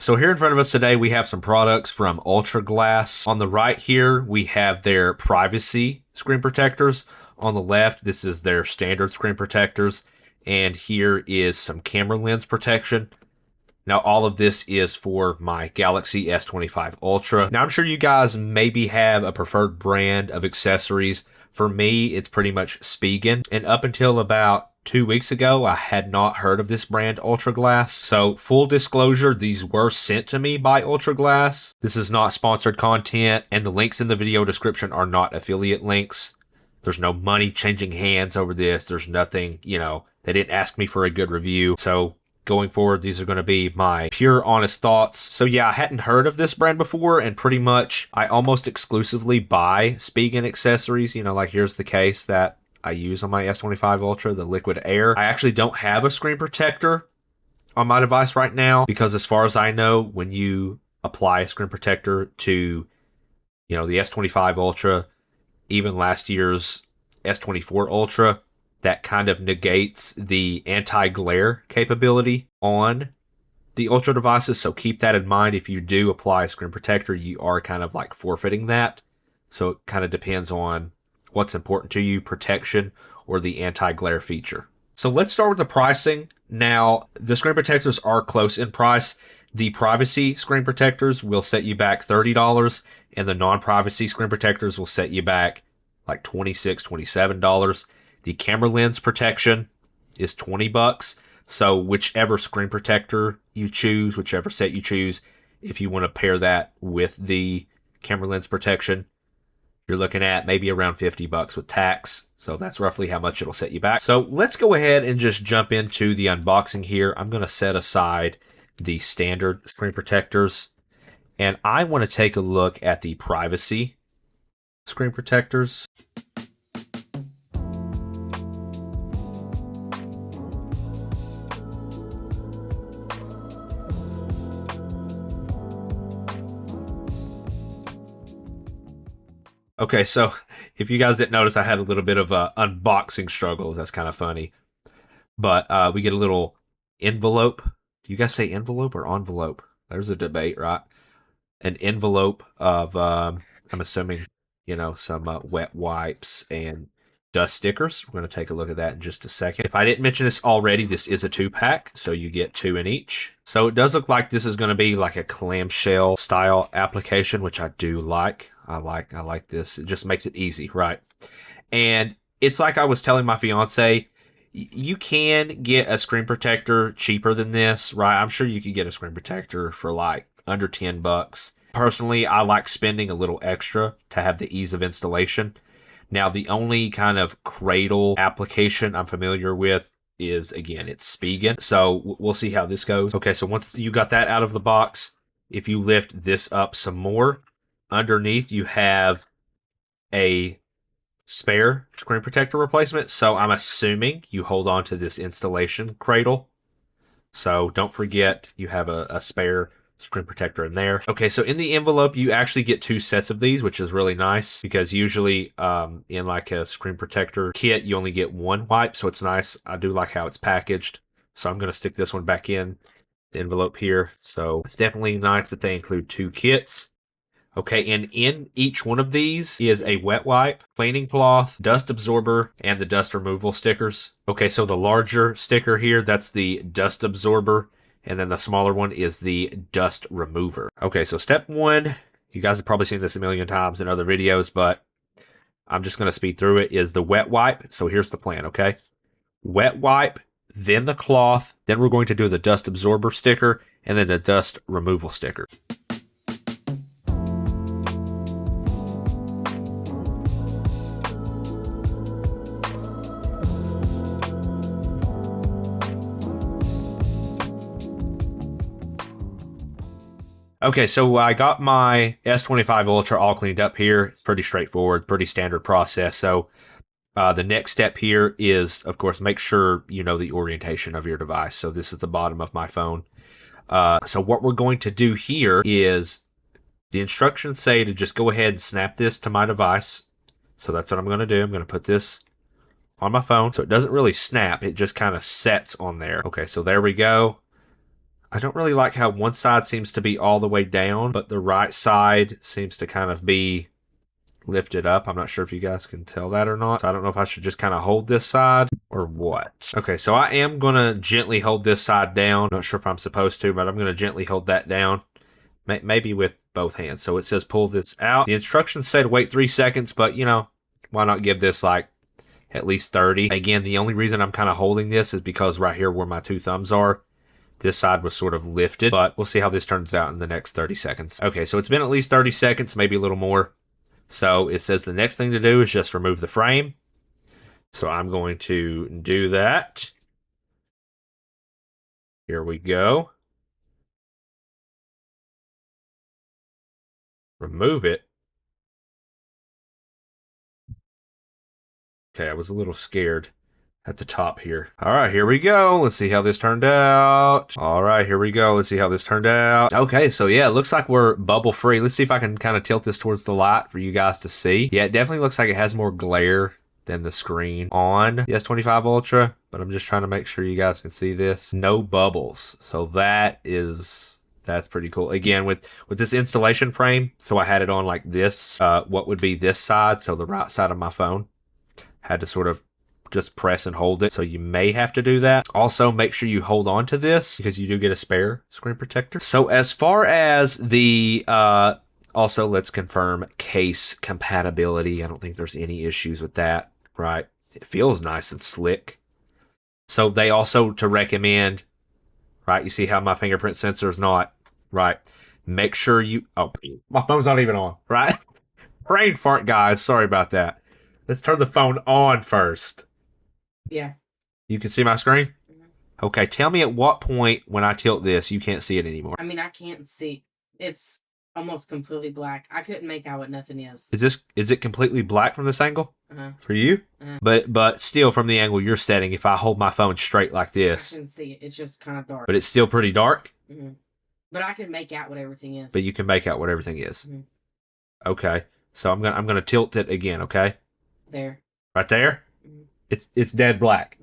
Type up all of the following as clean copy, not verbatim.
So here in front of us today, we have some products from UltraGlass. On the right here, we have their privacy screen protectors. On the left, this is their standard screen protectors. And here is some camera lens protection. Now, all of this is for my Galaxy S25 Ultra. Now, I'm sure you guys maybe have a preferred brand of accessories. For me, it's pretty much Spigen. And up until about 2 weeks ago, I had not heard of this brand, UltraGlass. So, full disclosure, these were sent to me by UltraGlass. This is not sponsored content, and the links in the video description are not affiliate links. There's no money changing hands over this. There's nothing, they didn't ask me for a good review. So, going forward, these are going to be my pure, honest thoughts. So yeah, I hadn't heard of this brand before, and pretty much I almost exclusively buy Spigen accessories. Like here's the case that I use on my S25 Ultra, the Liquid Air. I actually don't have a screen protector on my device right now because as far as I know, when you apply a screen protector to, the S25 Ultra, even last year's S24 Ultra, that kind of negates the anti-glare capability on the Ultra devices. So keep that in mind. If you do apply a screen protector, you are kind of like forfeiting that. So it kind of depends on what's important to you, protection or the anti-glare feature. So let's start with the pricing. Now, the screen protectors are close in price. The privacy screen protectors will set you back $30, and the non-privacy screen protectors will set you back like $26, $27. The camera lens protection is $20. So whichever screen protector you choose, whichever set you choose, if you want to pair that with the camera lens protection, you're looking at maybe around $50 with tax. So that's roughly how much it'll set you back. So let's go ahead and just jump into the unboxing here. I'm going to set aside the standard screen protectors, and I want to take a look at the privacy screen protectors. Okay, so if you guys didn't notice, I had a little bit of unboxing struggles. That's kind of funny. But we get a little envelope. Do you guys say envelope or envelope? There's a debate, right? An envelope of, I'm assuming, some wet wipes and dust stickers. We're going to take a look at that in just a second. If I didn't mention this already, this is a 2-pack, so you get 2 in each. So it does look like this is going to be like a clamshell style application, which I do like. I like this. It just makes it easy, right? And it's like I was telling my fiance, you can get a screen protector cheaper than this, right? I'm sure you could get a screen protector for like under $10. Personally, I like spending a little extra to have the ease of installation. Now, the only kind of cradle application I'm familiar with is, again, it's Spigen. So we'll see how this goes. Okay, so once you got that out of the box, if you lift this up some more, underneath you have a spare screen protector replacement. So I'm assuming you hold on to this installation cradle. So don't forget you have a spare screen protector in there. Okay, so in the envelope, you actually get 2 sets of these, which is really nice because usually in like a screen protector kit, you only get 1 wipe. So it's nice. I do like how it's packaged. So I'm going to stick this one back in the envelope here. So it's definitely nice that they include 2 kits. Okay, and in each one of these is a wet wipe, cleaning cloth, dust absorber, and the dust removal stickers. Okay, so the larger sticker here, that's the dust absorber, and then the smaller one is the dust remover. Okay, so step 1, you guys have probably seen this a million times in other videos, but I'm just going to speed through it, is the wet wipe. So here's the plan, okay? Wet wipe, then the cloth, then we're going to do the dust absorber sticker, and then the dust removal sticker. Okay, so I got my S25 Ultra all cleaned up here. It's pretty straightforward, pretty standard process. So the next step here is, of course, make sure you know the orientation of your device. So this is the bottom of my phone. So what we're going to do here is the instructions say to just go ahead and snap this to my device. So that's what I'm going to do. I'm going to put this on my phone. So it doesn't really snap. It just kind of sets on there. Okay, so there we go. I don't really like how one side seems to be all the way down, but the right side seems to kind of be lifted up. I'm not sure if you guys can tell that or not. So I don't know if I should just kind of hold this side or what. Okay, so I am going to gently hold this side down. Not sure if I'm supposed to, but I'm going to gently hold that down. Maybe with both hands. So it says pull this out. The instructions say to wait 3 seconds, but you know, why not give this like at least 30? Again, the only reason I'm kind of holding this is because right here where my 2 thumbs are, this side was sort of lifted, but we'll see how this turns out in the next 30 seconds. Okay, so it's been at least 30 seconds, maybe a little more. So it says the next thing to do is just remove the frame. So I'm going to do that. Here we go. Remove it. Okay, I was a little scared at the top here. All right, here we go. Let's see how this turned out. All right, here we go. Let's see how this turned out. Okay, so yeah, it looks like we're bubble free. Let's see if I can kind of tilt this towards the light for you guys to see. Yeah, it definitely looks like it has more glare than the screen on the S26 Ultra, but I'm just trying to make sure you guys can see this. No bubbles. So that's pretty cool. Again, with this installation frame, so I had it on like this, what would be this side, so the right side of my phone. Had to sort of just press and hold it, so you may have to do that. Also, make sure you hold on to this because you do get a spare screen protector. So as far as the also, let's confirm case compatibility. I don't think there's any issues with that, right? It feels nice and slick. So they also to recommend, right? You see how my fingerprint sensor is not, right? Make sure you, oh, my phone's not even on, right? Brain fart, guys. Sorry about that. Let's turn the phone on first. Yeah. You can see my screen? Mm-hmm. Okay, tell me at what point when I tilt this, you can't see it anymore. I mean, I can't see. It's almost completely black. I couldn't make out what nothing is. Is it completely black from this angle? Uh-huh. For you? Uh-huh. But still from the angle you're setting, if I hold my phone straight like this. I can see it. It's just kind of dark. But it's still pretty dark? Mm-hmm. But I can make out what everything is. But you can make out what everything is. Mm-hmm. Okay. So I'm gonna tilt it again, okay? There. Right there? Mm-hmm. It's dead black.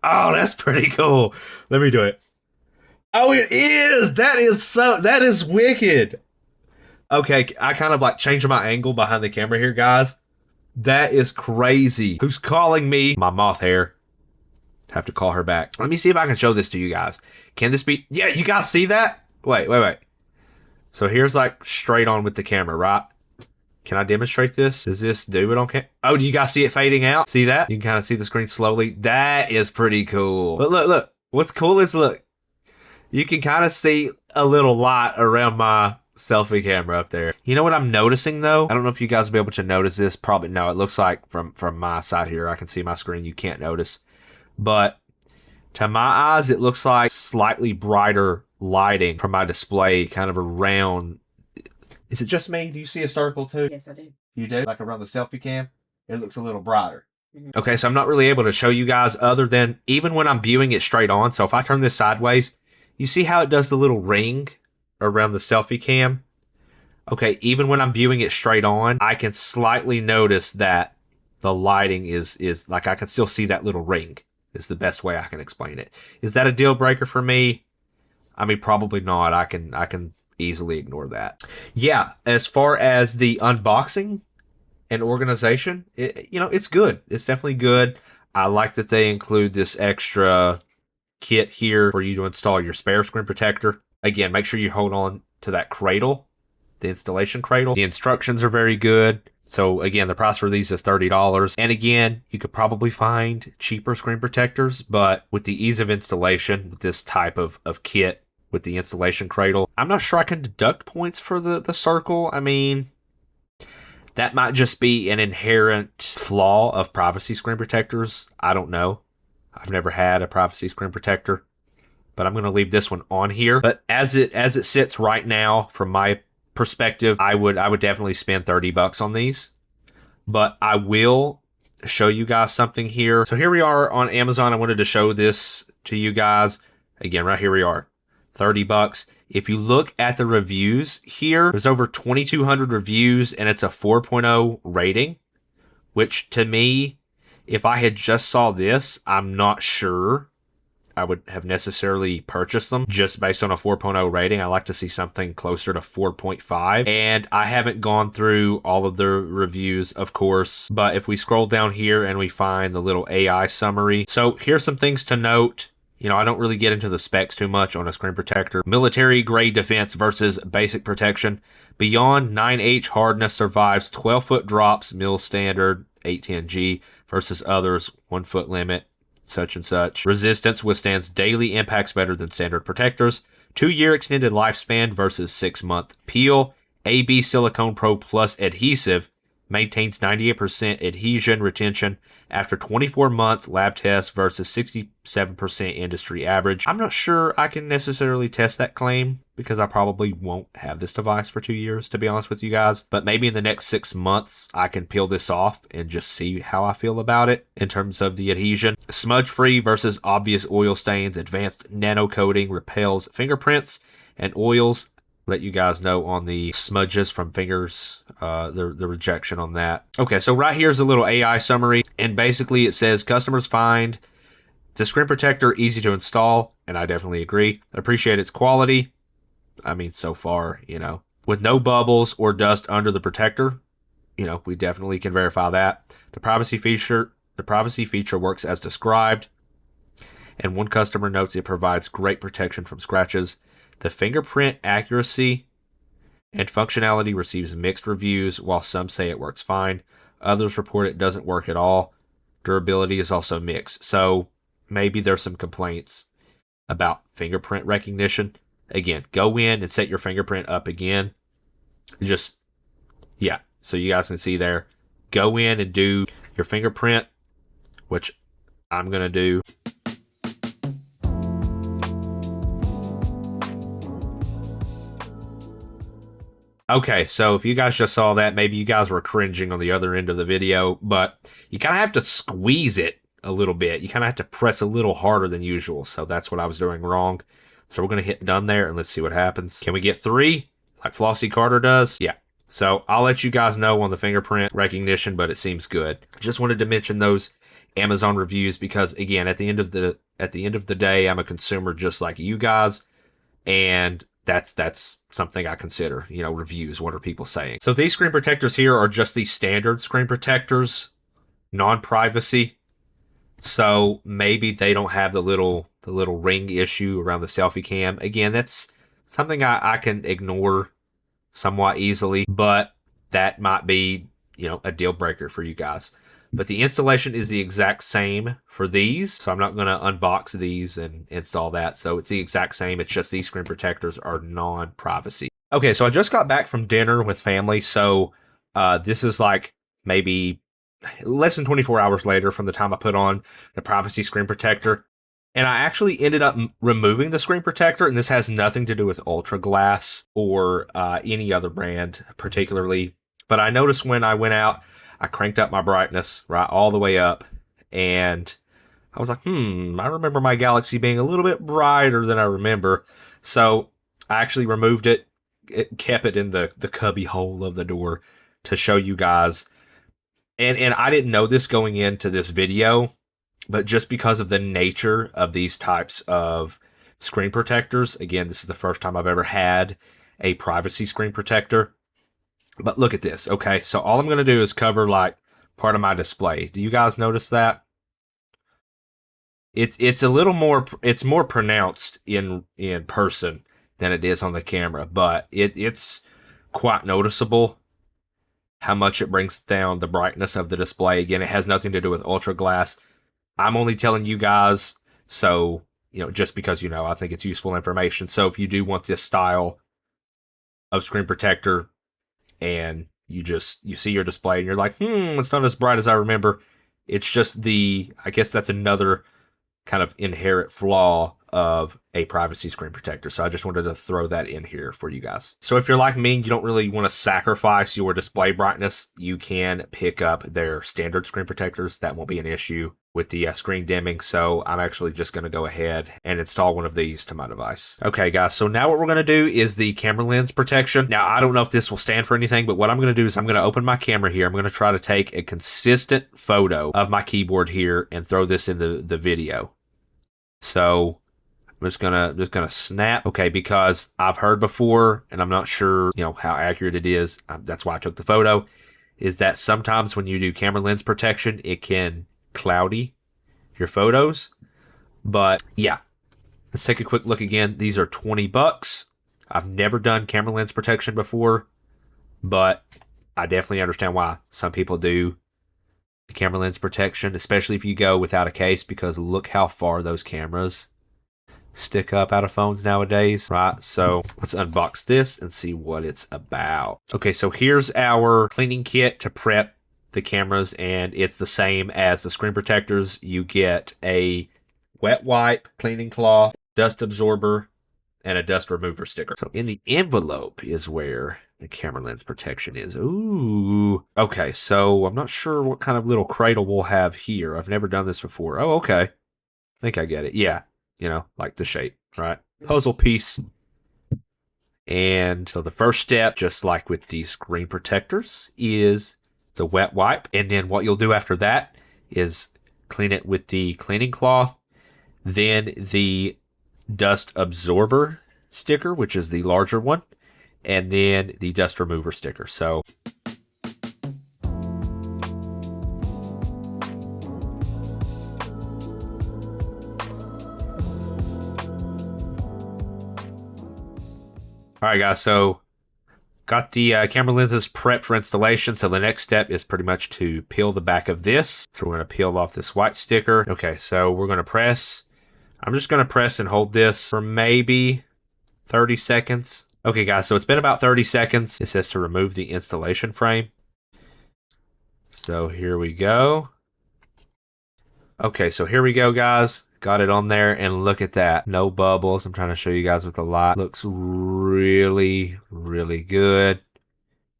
Oh, that's pretty cool. Let me do it. Oh, it is. That is wicked. Okay, I kind of like changed my angle behind the camera here, guys. That is crazy. Who's calling me? My moth hair. Have to call her back. Let me see if I can show this to you guys. Can this be? Yeah, you guys see that? Wait. So here's like straight on with the camera, right? Can I demonstrate this? Does this do it on camera? Oh, do you guys see it fading out? See that? You can kind of see the screen slowly. That is pretty cool. But look. What's cool is, look. You can kind of see a little light around my selfie camera up there. You know what I'm noticing, though? I don't know if you guys will be able to notice this. Probably no. It looks like from my side here, I can see my screen. You can't notice. But to my eyes, it looks like slightly brighter lighting from my display kind of around. Is it just me? Do you see a circle too? Yes, I do. You do? Like around the selfie cam? It looks a little brighter. Mm-hmm. Okay, so I'm not really able to show you guys other than even when I'm viewing it straight on. So if I turn this sideways, you see how it does the little ring around the selfie cam? Okay, even when I'm viewing it straight on, I can slightly notice that the lighting is like I can still see that little ring. Is the best way I can explain it. Is that a deal breaker for me? I mean, probably not. I can easily ignore that. Yeah, as far as the unboxing and organization, it's good. It's definitely good. I like that they include this extra kit here for you to install your spare screen protector. Again, make sure you hold on to that cradle, the installation cradle. The instructions are very good. So again, the price for these is $30. And again, you could probably find cheaper screen protectors, but with the ease of installation with this type of kit, with the installation cradle, I'm not sure I can deduct points for the circle. I mean, that might just be an inherent flaw of privacy screen protectors. I don't know. I've never had a privacy screen protector, but I'm going to leave this one on here. But as it sits right now, from my perspective, I would definitely spend $30 on these. But I will show you guys something here. So here we are on Amazon. I wanted to show this to you guys. Again, right here we are. $30. If you look at the reviews here, there's over 2,200 reviews and it's a 4.0 rating, which to me, if I had just saw this, I'm not sure I would have necessarily purchased them just based on a 4.0 rating. I like to see something closer to 4.5. And I haven't gone through all of the reviews, of course, but if we scroll down here and we find the little AI summary. So here's some things to note. You know, I don't really get into the specs too much on a screen protector. Military grade defense versus basic protection. Beyond 9H hardness survives 12-foot drops, mil standard, 810G versus others, 1 foot limit, such and such. Resistance withstands daily impacts better than standard protectors. 2-year extended lifespan versus 6-month peel. AB Silicone Pro Plus adhesive maintains 98% adhesion retention after 24 months lab test versus 67% industry average. I'm not sure I can necessarily test that claim because I probably won't have this device for 2 years, to be honest with you guys. But maybe in the next 6 months, I can peel this off and just see how I feel about it in terms of the adhesion. Smudge-free versus obvious oil stains. Advanced nano coating repels fingerprints and oils. Let you guys know on the smudges from fingers, the rejection on that. Okay, so right here's a little AI summary, and basically it says customers find the screen protector easy to install, and I definitely agree. Appreciate its quality. I mean, so far, you know, with no bubbles or dust under the protector, you know, we definitely can verify that. The privacy feature works as described, and one customer notes it provides great protection from scratches. The fingerprint accuracy and functionality receives mixed reviews, while some say it works fine. Others report it doesn't work at all. Durability is also mixed. So maybe there's some complaints about fingerprint recognition. Again, go in and set your fingerprint up again. Just, yeah, so you guys can see there. Go in and do your fingerprint, which I'm going to do. Okay, so if you guys just saw that, maybe you guys were cringing on the other end of the video, but you kind of have to squeeze it a little bit. You kind of have to press a little harder than usual, so that's what I was doing wrong. So we're going to hit done there, and let's see what happens. Can we get 3, like Flossie Carter does? Yeah. So I'll let you guys know on the fingerprint recognition, but it seems good. Just wanted to mention those Amazon reviews because, again, at the end of the day, I'm a consumer just like you guys, and that's something I consider, you know, reviews. What are people saying? So these screen protectors here are just the standard screen protectors, non-privacy. So maybe they don't have the little ring issue around the selfie cam. Again, that's something I can ignore somewhat easily, but that might be, you know, a deal breaker for you guys. But the installation is the exact same for these, so I'm not going to unbox these and install that. So it's the exact same. It's just these screen protectors are non-privacy. Okay, so I just got back from dinner with family, so this is like maybe less than 24 hours later from the time I put on the privacy screen protector. And I actually ended up removing the screen protector, and this has nothing to do with UltraGlass or any other brand particularly. But I noticed when I went out, I cranked up my brightness right all the way up, and I was like, I remember my Galaxy being a little bit brighter than I remember. So I actually removed it, kept it in the cubby hole of the door to show you guys. And I didn't know this going into this video, but just because of the nature of these types of screen protectors, again, this is the first time I've ever had a privacy screen protector. But look at this. Okay, so all I'm going to do is cover like part of my display. Do you guys notice that? It's a little more, it's more pronounced in person than it is on the camera, but it's quite noticeable how much it brings down the brightness of the display. Again, it has nothing to do with UltraGlass. I'm only telling you guys, so, you know, just because, you know, I think it's useful information. So if you do want this style of screen protector, and you see your display and you're like, it's not as bright as I remember. It's just I guess that's another kind of inherent flaw of a privacy screen protector. So I just wanted to throw that in here for you guys. So if you're like me, you don't really want to sacrifice your display brightness, you can pick up their standard screen protectors. That won't be an issue with the screen dimming. So I'm actually just going to go ahead and install one of these to my device. Okay, guys, so now what we're going to do is the camera lens protection. Now, I don't know if this will stand for anything, but what I'm going to do is I'm going to open my camera here. I'm going to try to take a consistent photo of my keyboard here and throw this in the video. So I'm just gonna snap. Okay, because I've heard before, and I'm not sure, how accurate it is. That's why I took the photo. Is that sometimes when you do camera lens protection, it can cloudy your photos. But yeah, let's take a quick look again. These are $20. I've never done camera lens protection before, but I definitely understand why some people do the camera lens protection, especially if you go without a case, because look how far those cameras stick up out of phones nowadays, right? So let's unbox this and see what it's about. Okay, so here's our cleaning kit to prep the cameras, and it's the same as the screen protectors. You get a wet wipe, cleaning cloth, dust absorber, and a dust remover sticker. So in the envelope is where the camera lens protection is. Ooh. Okay, so I'm not sure what kind of little cradle we'll have here. I've never done this before. Oh, okay. I think I get it. Yeah. Like the shape, right? Puzzle piece. And so the first step, just like with the screen protectors, is the wet wipe. And then what you'll do after that is clean it with the cleaning cloth. Then the dust absorber sticker, which is the larger one. And then the dust remover sticker. So all right, guys, so got the camera lenses prepped for installation. So the next step is pretty much to peel the back of this. So we're going to peel off this white sticker. Okay, so we're going to press. I'm just going to press and hold this for maybe 30 seconds. Okay, guys, so it's been about 30 seconds. It says to remove the installation frame. So here we go. Okay, so here we go, guys. Got it on there, and look at that. No bubbles. I'm trying to show you guys with the light. Looks really, really good.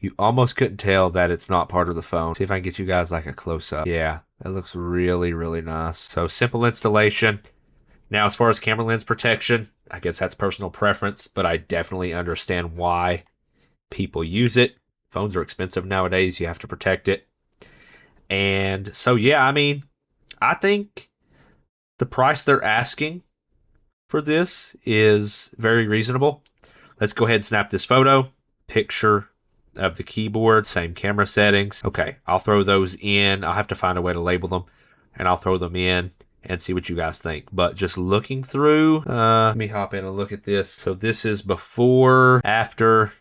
You almost couldn't tell that it's not part of the phone. See if I can get you guys like a close-up. Yeah, that looks really, really nice. So simple installation. Now, as far as camera lens protection, I guess that's personal preference, but I definitely understand why people use it. Phones are expensive nowadays. You have to protect it. And so, yeah, I mean, I think the price they're asking for this is very reasonable. Let's go ahead and snap this photo. Picture of the keyboard, same camera settings. Okay, I'll throw those in. I'll have to find a way to label them, and I'll throw them in and see what you guys think. But just looking through, let me hop in and look at this. So this is before, after.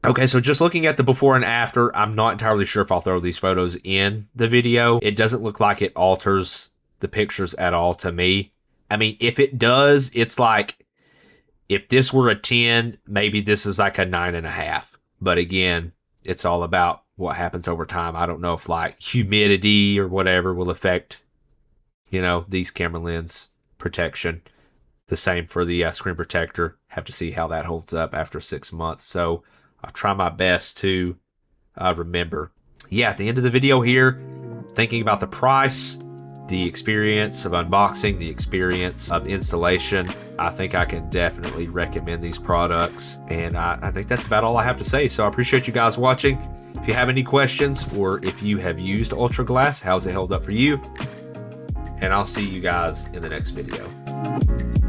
Okay, so just looking at the before and after, I'm not entirely sure if I'll throw these photos in the video. It doesn't look like it alters the pictures at all to me. I mean, if it does, it's like, if this were a 10, maybe this is like a 9.5. But again, it's all about what happens over time. I don't know if like humidity or whatever will affect, these camera lens protection. The same for the screen protector. Have to see how that holds up after 6 months. So I'll try my best to remember. Yeah, at the end of the video here, thinking about the price, the experience of unboxing, the experience of installation, I think I can definitely recommend these products. And I think that's about all I have to say. So I appreciate you guys watching. If you have any questions, or if you have used UltraGlass, how's it held up for you? And I'll see you guys in the next video.